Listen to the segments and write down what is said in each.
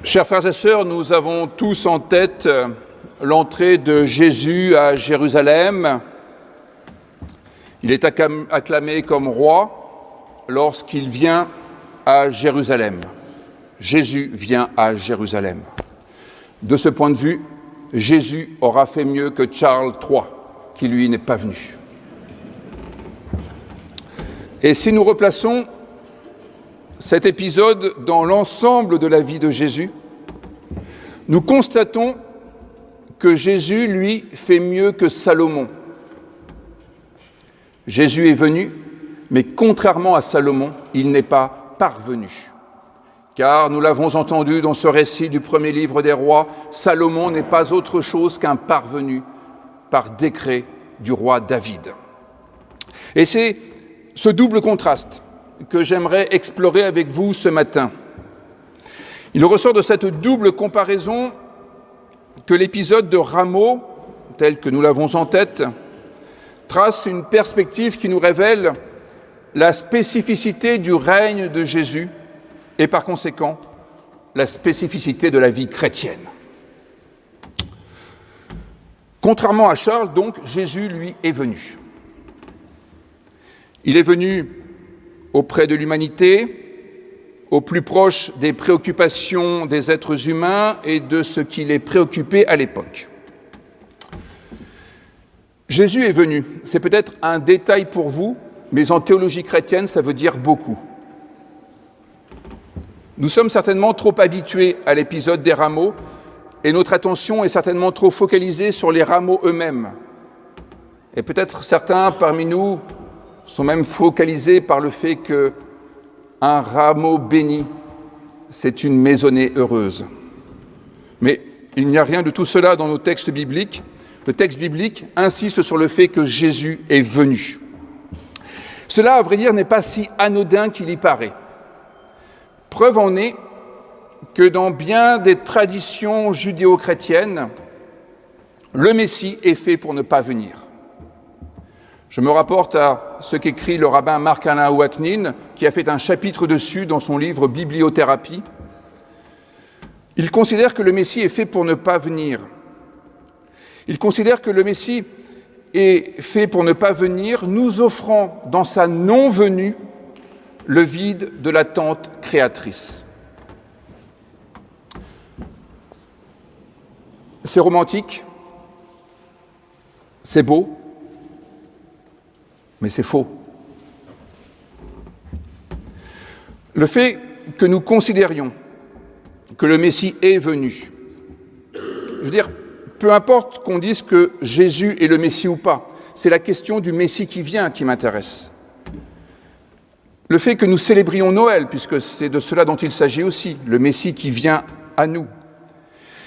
Chers frères et sœurs, nous avons tous en tête l'entrée de Jésus à Jérusalem. Il est acclamé comme roi lorsqu'il vient à Jérusalem. Jésus vient à Jérusalem. De ce point de vue, Jésus aura fait mieux que Charles III, qui lui n'est pas venu. Et si nous replaçons cet épisode dans l'ensemble de la vie de Jésus, nous constatons que Jésus, lui, fait mieux que Salomon. Jésus est venu, mais contrairement à Salomon, il n'est pas parvenu. Car nous l'avons entendu dans ce récit du premier livre des rois, Salomon n'est pas autre chose qu'un parvenu par décret du roi David. Et c'est ce double contraste que j'aimerais explorer avec vous ce matin. Il ressort de cette double comparaison que l'épisode de Rameau, tel que nous l'avons en tête, trace une perspective qui nous révèle la spécificité du règne de Jésus et par conséquent la spécificité de la vie chrétienne. Contrairement à Charles, donc, Jésus, lui, est venu. Il est venu auprès de l'humanité, au plus proche des préoccupations des êtres humains et de ce qui les préoccupait à l'époque. Jésus est venu, c'est peut-être un détail pour vous, mais en théologie chrétienne, ça veut dire beaucoup. Nous sommes certainement trop habitués à l'épisode des rameaux et notre attention est certainement trop focalisée sur les rameaux eux-mêmes. Et peut-être certains parmi nous sont même focalisés par le fait qu'un rameau béni, c'est une maisonnée heureuse. Mais il n'y a rien de tout cela dans nos textes bibliques. Le texte biblique insiste sur le fait que Jésus est venu. Cela, à vrai dire, n'est pas si anodin qu'il y paraît. Preuve en est que dans bien des traditions judéo-chrétiennes, le Messie est fait pour ne pas venir. Je me rapporte à ce qu'écrit le rabbin Marc-Alain Ouaknin, qui a fait un chapitre dessus dans son livre Bibliothérapie. Il considère que le Messie est fait pour ne pas venir. Il considère que le Messie est fait pour ne pas venir, nous offrant dans sa non-venue le vide de l'attente créatrice. C'est romantique, c'est beau, mais c'est faux. Le fait que nous considérions que le Messie est venu, je veux dire, peu importe qu'on dise que Jésus est le Messie ou pas, c'est la question du Messie qui vient qui m'intéresse. Le fait que nous célébrions Noël, puisque c'est de cela dont il s'agit aussi, le Messie qui vient à nous.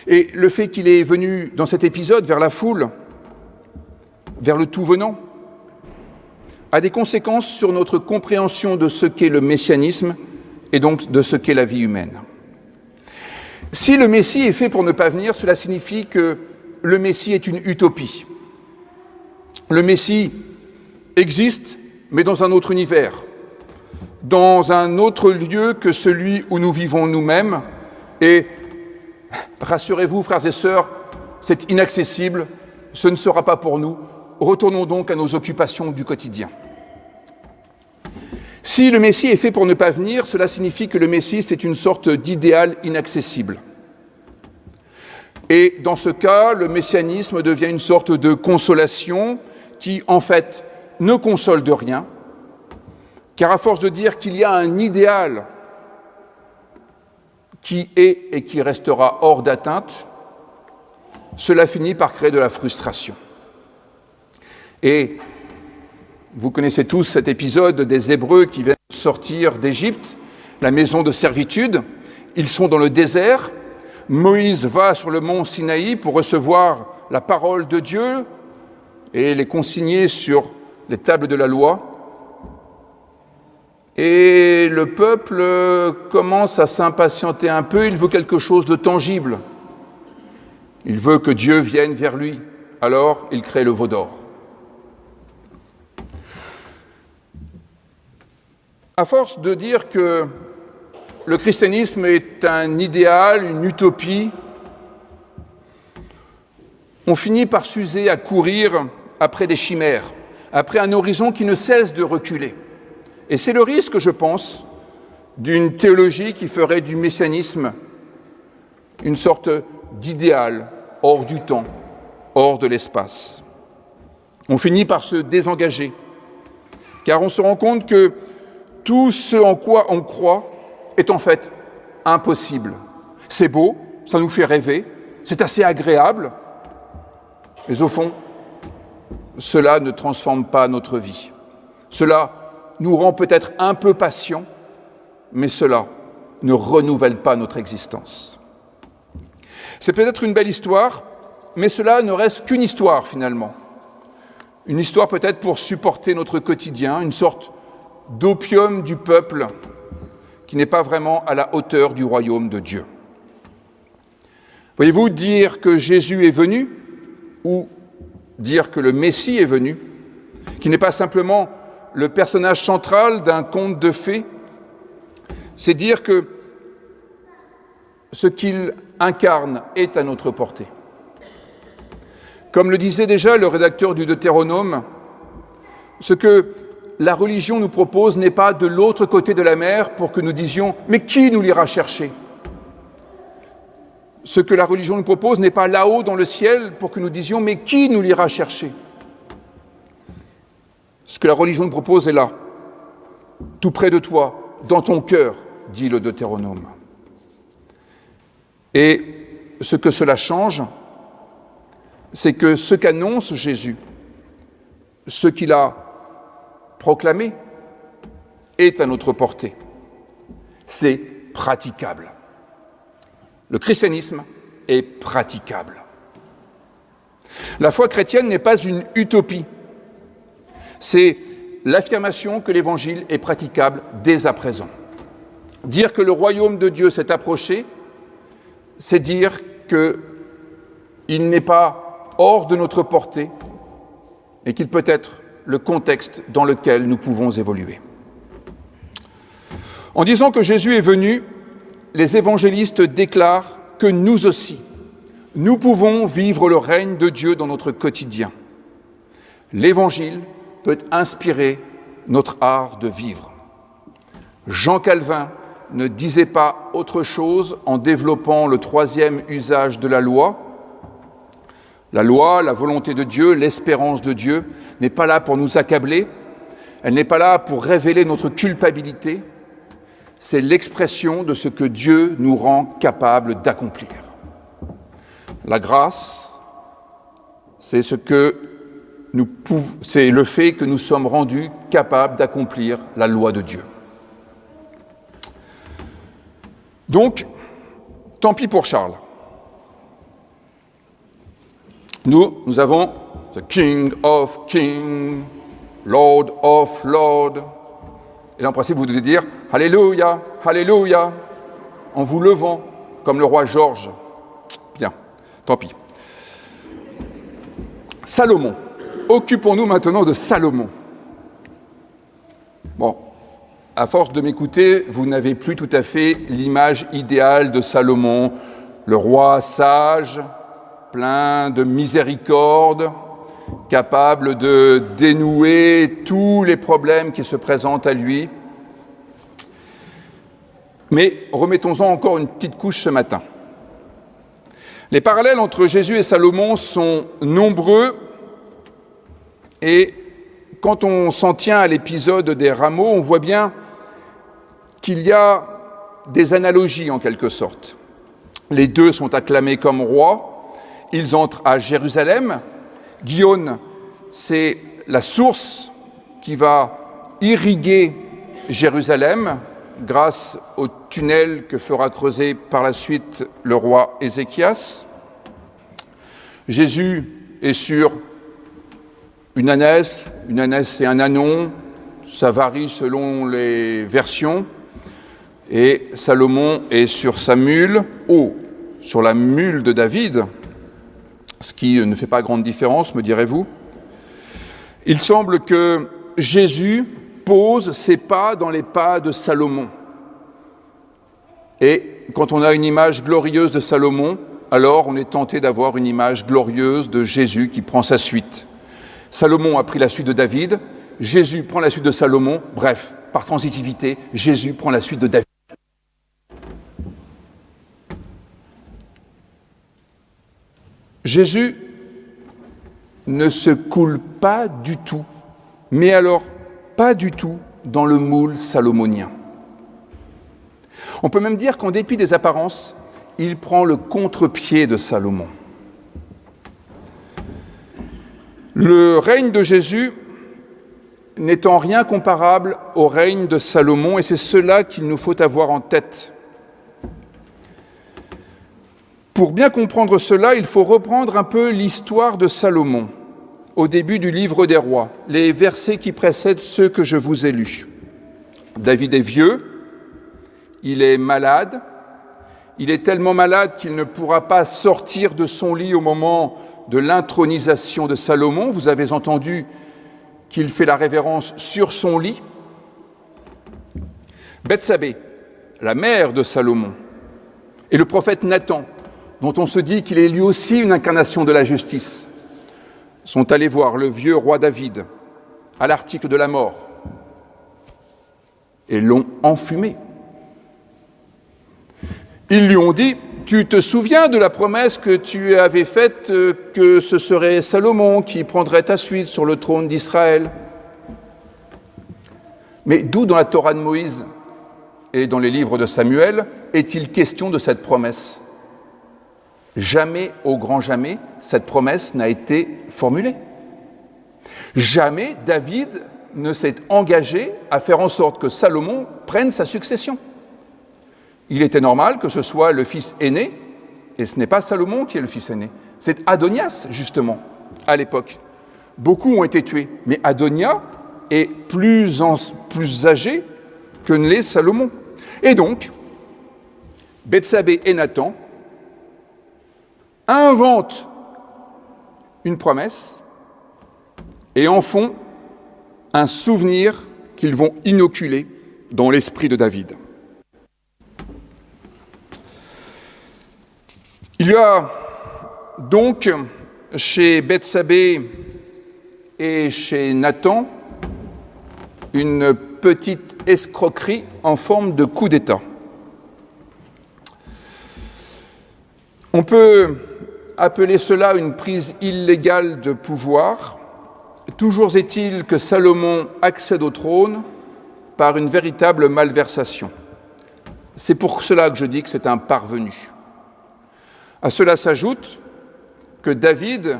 Et le fait qu'il est venu dans cet épisode vers la foule, vers le tout venant, a des conséquences sur notre compréhension de ce qu'est le messianisme et donc de ce qu'est la vie humaine. Si le Messie est fait pour ne pas venir, cela signifie que le Messie est une utopie. Le Messie existe, mais dans un autre univers, dans un autre lieu que celui où nous vivons nous-mêmes. Et rassurez-vous, frères et sœurs, c'est inaccessible, ce ne sera pas pour nous. Retournons donc à nos occupations du quotidien. Si le Messie est fait pour ne pas venir, cela signifie que le Messie, c'est une sorte d'idéal inaccessible. Et dans ce cas, le messianisme devient une sorte de consolation qui, en fait, ne console de rien, car à force de dire qu'il y a un idéal qui est et qui restera hors d'atteinte, cela finit par créer de la frustration. Et vous connaissez tous cet épisode des Hébreux qui viennent sortir d'Égypte, la maison de servitude. Ils sont dans le désert. Moïse va sur le mont Sinaï pour recevoir la parole de Dieu et les consigner sur les tables de la loi. Et le peuple commence à s'impatienter un peu, il veut quelque chose de tangible. Il veut que Dieu vienne vers lui. Alors, il crée le veau d'or. À force de dire que le christianisme est un idéal, une utopie, on finit par s'user à courir après des chimères, après un horizon qui ne cesse de reculer. Et c'est le risque, je pense, d'une théologie qui ferait du messianisme une sorte d'idéal hors du temps, hors de l'espace. On finit par se désengager, car on se rend compte que tout ce en quoi on croit est en fait impossible. C'est beau, ça nous fait rêver, c'est assez agréable, mais au fond, cela ne transforme pas notre vie. Cela nous rend peut-être un peu patients, mais cela ne renouvelle pas notre existence. C'est peut-être une belle histoire, mais cela ne reste qu'une histoire finalement. Une histoire peut-être pour supporter notre quotidien, une sorte d'opium du peuple qui n'est pas vraiment à la hauteur du royaume de Dieu. Voyez-vous, dire que Jésus est venu, ou dire que le Messie est venu, qui n'est pas simplement le personnage central d'un conte de fées, c'est dire que ce qu'il incarne est à notre portée. Comme le disait déjà le rédacteur du Deutéronome, ce que la religion nous propose n'est pas de l'autre côté de la mer pour que nous disions « mais qui nous l'ira chercher ?» Ce que la religion nous propose n'est pas là-haut dans le ciel pour que nous disions « mais qui nous l'ira chercher ?» Ce que la religion nous propose est là, tout près de toi, dans ton cœur, dit le Deutéronome. Et ce que cela change, c'est que ce qu'annonce Jésus, ce qu'il a proclamé, est à notre portée. C'est praticable. Le christianisme est praticable. La foi chrétienne n'est pas une utopie. C'est l'affirmation que l'Évangile est praticable dès à présent. Dire que le royaume de Dieu s'est approché, c'est dire qu'il n'est pas hors de notre portée et qu'il peut être le contexte dans lequel nous pouvons évoluer. En disant que Jésus est venu, les évangélistes déclarent que nous aussi, nous pouvons vivre le règne de Dieu dans notre quotidien. L'Évangile peut inspirer notre art de vivre. Jean Calvin ne disait pas autre chose en développant le troisième usage de la loi. La loi, la volonté de Dieu, l'espérance de Dieu n'est pas là pour nous accabler, elle n'est pas là pour révéler notre culpabilité, c'est l'expression de ce que Dieu nous rend capable d'accomplir. La grâce, c'est le fait que nous sommes rendus capables d'accomplir la loi de Dieu. Donc, tant pis pour Charles. Nous avons the King of Kings, Lord of Lords. Et là, en principe, vous devez dire « Alléluia, Alléluia » en vous levant comme le roi Georges. Bien, tant pis. Salomon. Occupons-nous maintenant de Salomon. Bon, à force de m'écouter, vous n'avez plus tout à fait l'image idéale de Salomon, le roi sage, plein de miséricorde, capable de dénouer tous les problèmes qui se présentent à lui. Mais remettons-en encore une petite couche ce matin. Les parallèles entre Jésus et Salomon sont nombreux et quand on s'en tient à l'épisode des rameaux, on voit bien qu'il y a des analogies en quelque sorte. Les deux sont acclamés comme rois, ils entrent à Jérusalem. Gihon, c'est la source qui va irriguer Jérusalem grâce au tunnel que fera creuser par la suite le roi Ézéchias. Jésus est sur une ânesse c'est un ânon, ça varie selon les versions, et Salomon est sur sa mule, sur la mule de David, ce qui ne fait pas grande différence, me direz-vous. Il semble que Jésus pose ses pas dans les pas de Salomon. Et quand on a une image glorieuse de Salomon, alors on est tenté d'avoir une image glorieuse de Jésus qui prend sa suite. Salomon a pris la suite de David, Jésus prend la suite de Salomon, bref, par transitivité, Jésus prend la suite de David. Jésus ne se coule pas du tout, mais alors pas du tout dans le moule salomonien. On peut même dire qu'en dépit des apparences, il prend le contre-pied de Salomon. Le règne de Jésus n'est en rien comparable au règne de Salomon, et c'est cela qu'il nous faut avoir en tête. Pour bien comprendre cela, il faut reprendre un peu l'histoire de Salomon, au début du livre des rois, les versets qui précèdent ceux que je vous ai lus. David est vieux, il est malade, il est tellement malade qu'il ne pourra pas sortir de son lit au moment de l'intronisation de Salomon. Vous avez entendu qu'il fait la révérence sur son lit. Bethsabée, la mère de Salomon, et le prophète Nathan, dont on se dit qu'il est lui aussi une incarnation de la justice, sont allés voir le vieux roi David à l'article de la mort et l'ont enfumé. Ils lui ont dit « Tu te souviens de la promesse que tu avais faite que ce serait Salomon qui prendrait ta suite sur le trône d'Israël ?» Mais d'où dans la Torah de Moïse et dans les livres de Samuel est-il question de cette promesse ? Jamais, au grand jamais, cette promesse n'a été formulée. Jamais David ne s'est engagé à faire en sorte que Salomon prenne sa succession. Il était normal que ce soit le fils aîné, et ce n'est pas Salomon qui est le fils aîné, c'est Adonias, justement, à l'époque. Beaucoup ont été tués, mais Adonias est plus âgé que ne l'est Salomon. Et donc, Bethsabée et Nathan inventent une promesse et en font un souvenir qu'ils vont inoculer dans l'esprit de David. Il y a donc chez Bethsabée et chez Nathan une petite escroquerie en forme de coup d'État. On peut appeler cela une prise illégale de pouvoir. Toujours est-il que Salomon accède au trône par une véritable malversation. C'est pour cela que je dis que c'est un parvenu. À cela s'ajoute que David,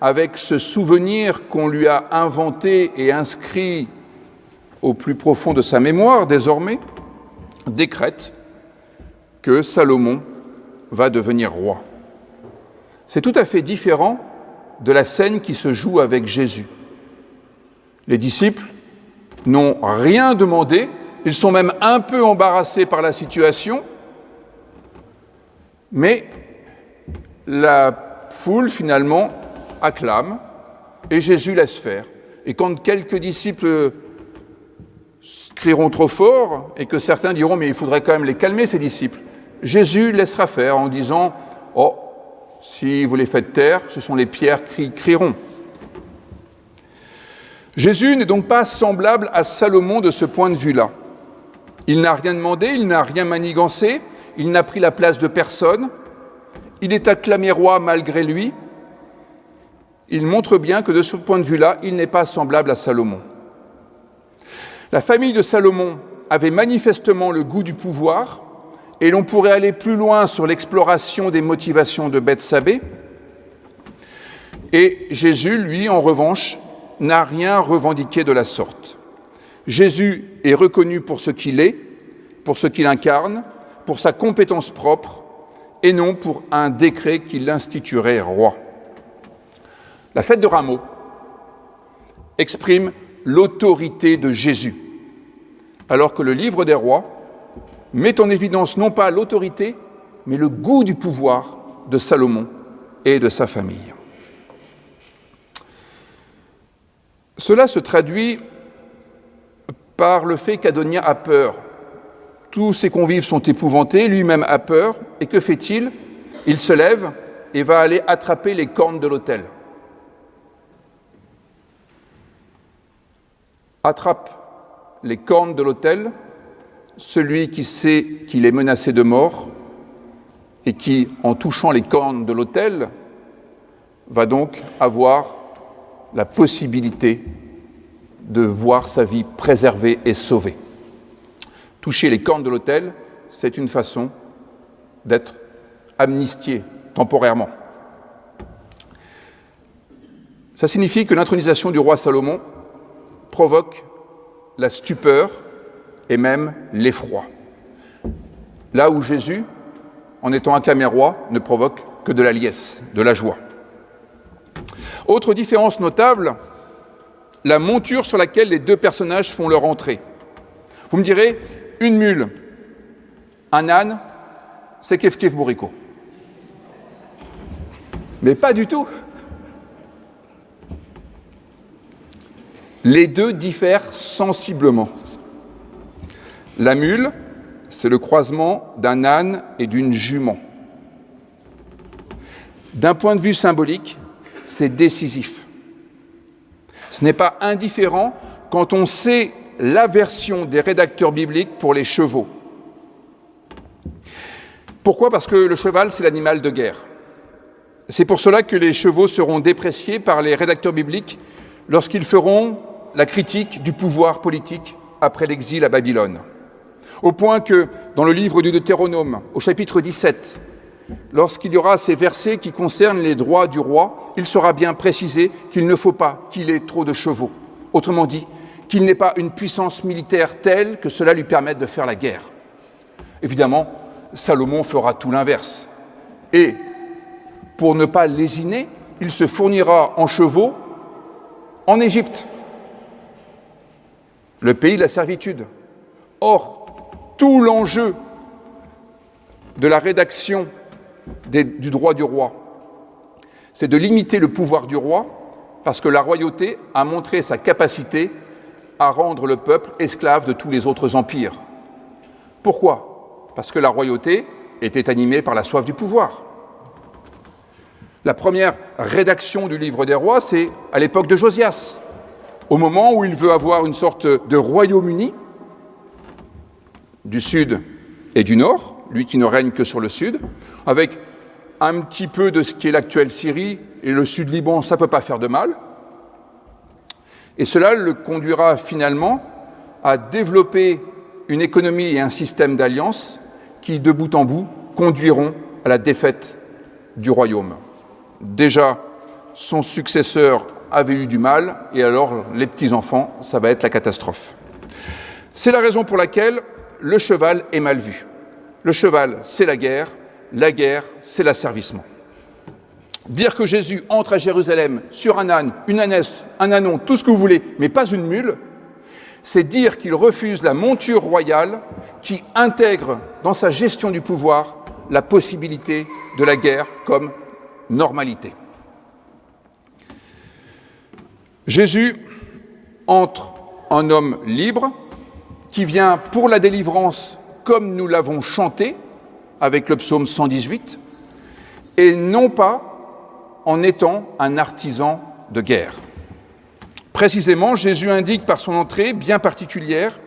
avec ce souvenir qu'on lui a inventé et inscrit au plus profond de sa mémoire désormais, décrète que Salomon va devenir roi. C'est tout à fait différent de la scène qui se joue avec Jésus. Les disciples n'ont rien demandé, ils sont même un peu embarrassés par la situation, mais la foule finalement acclame et Jésus laisse faire. Et quand quelques disciples crieront trop fort et que certains diront « mais il faudrait quand même les calmer ces disciples », Jésus laissera faire en disant « oh, si vous les faites taire, ce sont les pierres qui crieront ». Jésus n'est donc pas semblable à Salomon de ce point de vue-là. Il n'a rien demandé, il n'a rien manigancé, il n'a pris la place de personne, il est acclamé roi malgré lui. Il montre bien que de ce point de vue-là, il n'est pas semblable à Salomon. La famille de Salomon avait manifestement le goût du pouvoir, et l'on pourrait aller plus loin sur l'exploration des motivations de Bethsabée. Et Jésus, lui, en revanche, n'a rien revendiqué de la sorte. Jésus est reconnu pour ce qu'il est, pour ce qu'il incarne, pour sa compétence propre, et non pour un décret qui l'instituerait roi. La fête de Rameaux exprime l'autorité de Jésus, alors que le livre des rois met en évidence non pas l'autorité, mais le goût du pouvoir de Salomon et de sa famille. Cela se traduit par le fait qu'Adonia a peur. Tous ses convives sont épouvantés, lui-même a peur, et que fait-il? Il se lève et va aller attraper les cornes de l'autel. Attrape les cornes de l'autel celui qui sait qu'il est menacé de mort et qui, en touchant les cornes de l'autel, va donc avoir la possibilité de voir sa vie préservée et sauvée. Toucher les cornes de l'autel, c'est une façon d'être amnistié temporairement. Ça signifie que l'intronisation du roi Salomon provoque la stupeur et même l'effroi. Là où Jésus, en étant acclamé roi, ne provoque que de la liesse, de la joie. Autre différence notable, la monture sur laquelle les deux personnages font leur entrée. Vous me direz, une mule, un âne, c'est kef-kef bourricot. Mais pas du tout. Les deux diffèrent sensiblement. La mule, c'est le croisement d'un âne et d'une jument. D'un point de vue symbolique, c'est décisif. Ce n'est pas indifférent quand on sait l'aversion des rédacteurs bibliques pour les chevaux. Pourquoi? Parce que le cheval, c'est l'animal de guerre. C'est pour cela que les chevaux seront dépréciés par les rédacteurs bibliques lorsqu'ils feront la critique du pouvoir politique après l'exil à Babylone. Au point que, dans le livre du Deutéronome, au chapitre 17, lorsqu'il y aura ces versets qui concernent les droits du roi, il sera bien précisé qu'il ne faut pas qu'il ait trop de chevaux. Autrement dit, qu'il n'ait pas une puissance militaire telle que cela lui permette de faire la guerre. Évidemment, Salomon fera tout l'inverse. Et, pour ne pas lésiner, il se fournira en chevaux en Égypte, le pays de la servitude. Or, tout l'enjeu de la rédaction du droit du roi, c'est de limiter le pouvoir du roi, parce que la royauté a montré sa capacité à rendre le peuple esclave de tous les autres empires. Pourquoi? Parce que la royauté était animée par la soif du pouvoir. La première rédaction du livre des rois, c'est à l'époque de Josias, au moment où il veut avoir une sorte de royaume-uni du sud et du nord, lui qui ne règne que sur le sud, avec un petit peu de ce qui est l'actuelle Syrie et le sud Liban, ça ne peut pas faire de mal. Et cela le conduira finalement à développer une économie et un système d'alliances qui, de bout en bout, conduiront à la défaite du royaume. Déjà, son successeur avait eu du mal, et alors les petits-enfants, ça va être la catastrophe. C'est la raison pour laquelle le cheval est mal vu. Le cheval, c'est la guerre, c'est l'asservissement. Dire que Jésus entre à Jérusalem sur un âne, une ânesse, un ânon, tout ce que vous voulez, mais pas une mule, c'est dire qu'il refuse la monture royale qui intègre dans sa gestion du pouvoir la possibilité de la guerre comme normalité. Jésus entre en homme libre qui vient pour la délivrance comme nous l'avons chanté avec le psaume 118 et non pas en étant un artisan de guerre. Précisément, Jésus indique par son entrée bien particulière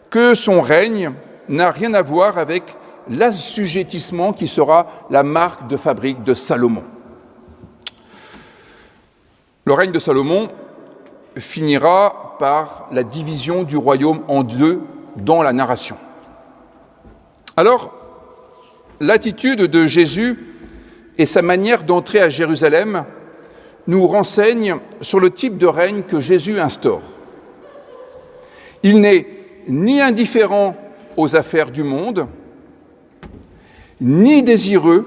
que son règne n'a rien à voir avec l'assujettissement qui sera la marque de fabrique de Salomon. Le règne de Salomon finira par la division du royaume en deux dans la narration. Alors, l'attitude de Jésus et sa manière d'entrer à Jérusalem nous renseignent sur le type de règne que Jésus instaure. Il n'est ni indifférent aux affaires du monde, ni désireux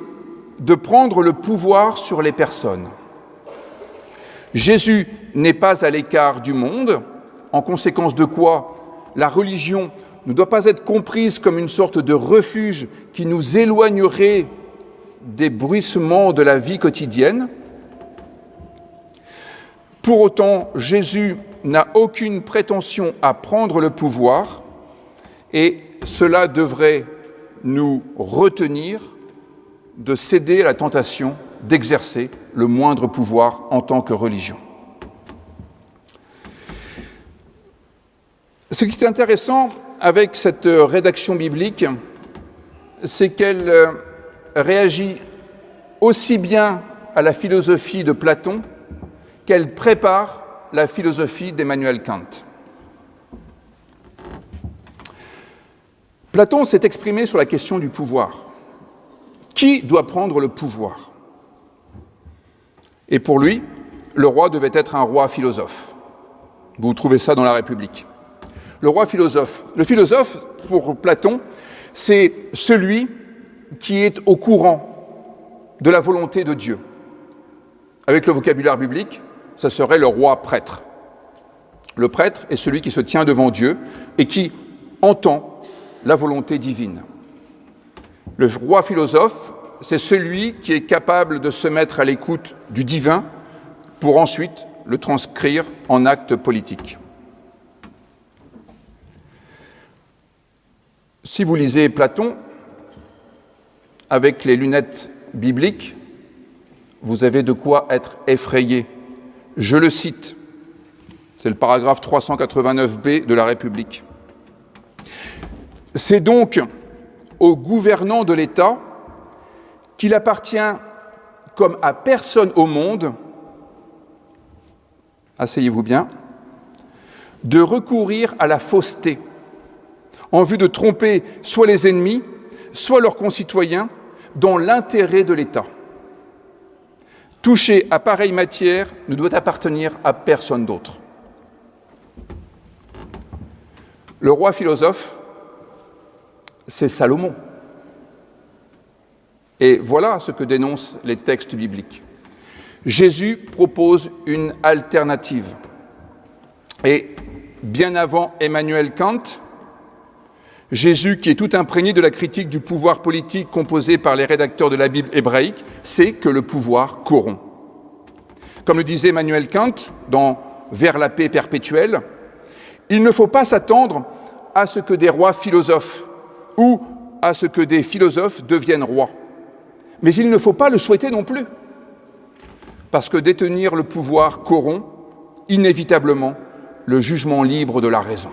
de prendre le pouvoir sur les personnes. Jésus n'est pas à l'écart du monde, en conséquence de quoi la religion ne doit pas être comprise comme une sorte de refuge qui nous éloignerait des bruissements de la vie quotidienne. Pour autant, Jésus n'a aucune prétention à prendre le pouvoir et cela devrait nous retenir de céder à la tentation d'exercer le moindre pouvoir en tant que religion. Ce qui est intéressant avec cette rédaction biblique, c'est qu'elle réagit aussi bien à la philosophie de Platon qu'elle prépare la philosophie d'Emmanuel Kant. Platon s'est exprimé sur la question du pouvoir. Qui doit prendre le pouvoir? Et pour lui, le roi devait être un roi philosophe. Vous trouvez ça dans la République. Le roi philosophe. Le philosophe, pour Platon, c'est celui qui est au courant de la volonté de Dieu. Avec le vocabulaire biblique, ça serait le roi prêtre. Le prêtre est celui qui se tient devant Dieu et qui entend la volonté divine. Le roi philosophe, c'est celui qui est capable de se mettre à l'écoute du divin pour ensuite le transcrire en actes politiques. Si vous lisez Platon, avec les lunettes bibliques, vous avez de quoi être effrayé. Je le cite, c'est le paragraphe 389b de la République. C'est donc au gouvernant de l'État qu'il appartient, comme à personne au monde, asseyez-vous bien, de recourir à la fausseté en vue de tromper soit les ennemis, soit leurs concitoyens, dans l'intérêt de l'État. Toucher à pareille matière ne doit appartenir à personne d'autre. Le roi philosophe, c'est Salomon. Et voilà ce que dénoncent les textes bibliques. Jésus propose une alternative. Et bien avant Emmanuel Kant, Jésus, qui est tout imprégné de la critique du pouvoir politique composée par les rédacteurs de la Bible hébraïque, sait que le pouvoir corrompt. Comme le disait Emmanuel Kant dans « Vers la paix perpétuelle », il ne faut pas s'attendre à ce que des rois philosophes ou à ce que des philosophes deviennent rois. Mais il ne faut pas le souhaiter non plus, parce que détenir le pouvoir corrompt inévitablement le jugement libre de la raison.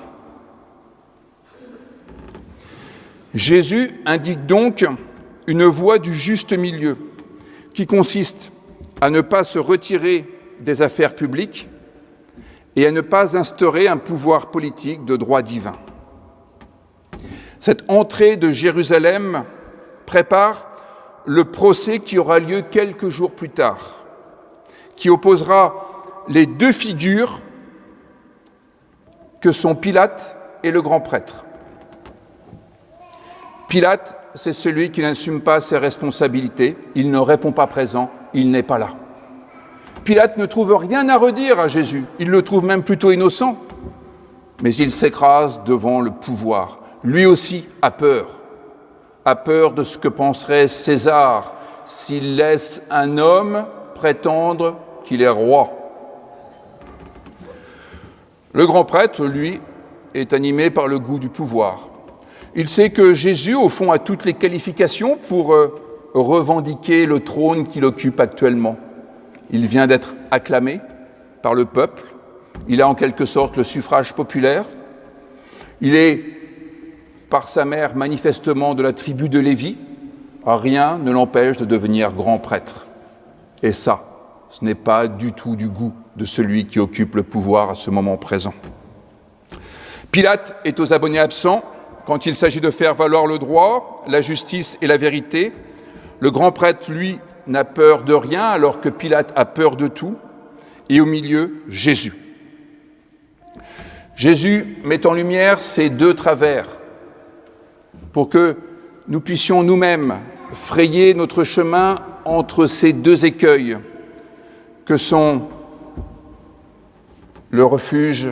Jésus indique donc une voie du juste milieu qui consiste à ne pas se retirer des affaires publiques et à ne pas instaurer un pouvoir politique de droit divin. Cette entrée de Jérusalem prépare le procès qui aura lieu quelques jours plus tard, qui opposera les deux figures que sont Pilate et le grand prêtre. Pilate, c'est celui qui n'assume pas ses responsabilités, il ne répond pas présent, il n'est pas là. Pilate ne trouve rien à redire à Jésus, il le trouve même plutôt innocent, mais il s'écrase devant le pouvoir. Lui aussi a peur de ce que penserait César s'il laisse un homme prétendre qu'il est roi. Le grand prêtre, lui, est animé par le goût du pouvoir. Il sait que Jésus, au fond, a toutes les qualifications pour revendiquer le trône qu'il occupe actuellement. Il vient d'être acclamé par le peuple, il a en quelque sorte le suffrage populaire, il est, par sa mère, manifestement de la tribu de Lévi, rien ne l'empêche de devenir grand prêtre. Et ça, ce n'est pas du tout du goût de celui qui occupe le pouvoir à ce moment présent. Pilate est aux abonnés absents quand il s'agit de faire valoir le droit, la justice et la vérité. Le grand prêtre, lui, n'a peur de rien, alors que Pilate a peur de tout. Et au milieu, Jésus. Jésus met en lumière ces deux travers pour que nous puissions nous-mêmes frayer notre chemin entre ces deux écueils que sont le refuge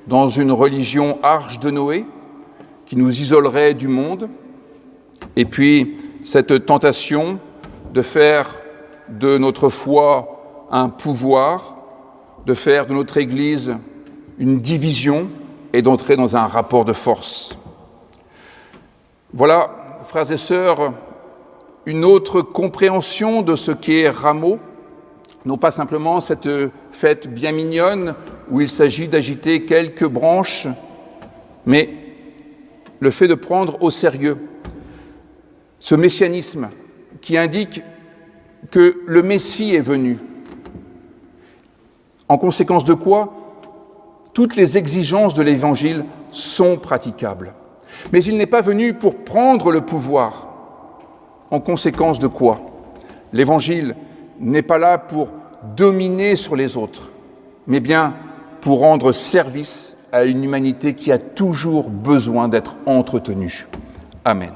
dans une religion arche de Noé qui nous isolerait du monde, et puis cette tentation de faire de notre foi un pouvoir, de faire de notre Église une division et d'entrer dans un rapport de force. Voilà, frères et sœurs, une autre compréhension de ce qu'est rameau, non pas simplement cette fête bien mignonne où il s'agit d'agiter quelques branches, mais le fait de prendre au sérieux ce messianisme qui indique que le Messie est venu. En conséquence de quoi, toutes les exigences de l'Évangile sont praticables. Mais il n'est pas venu pour prendre le pouvoir. En conséquence de quoi, l'Évangile n'est pas là pour dominer sur les autres, mais bien pour rendre service à une humanité qui a toujours besoin d'être entretenue. Amen.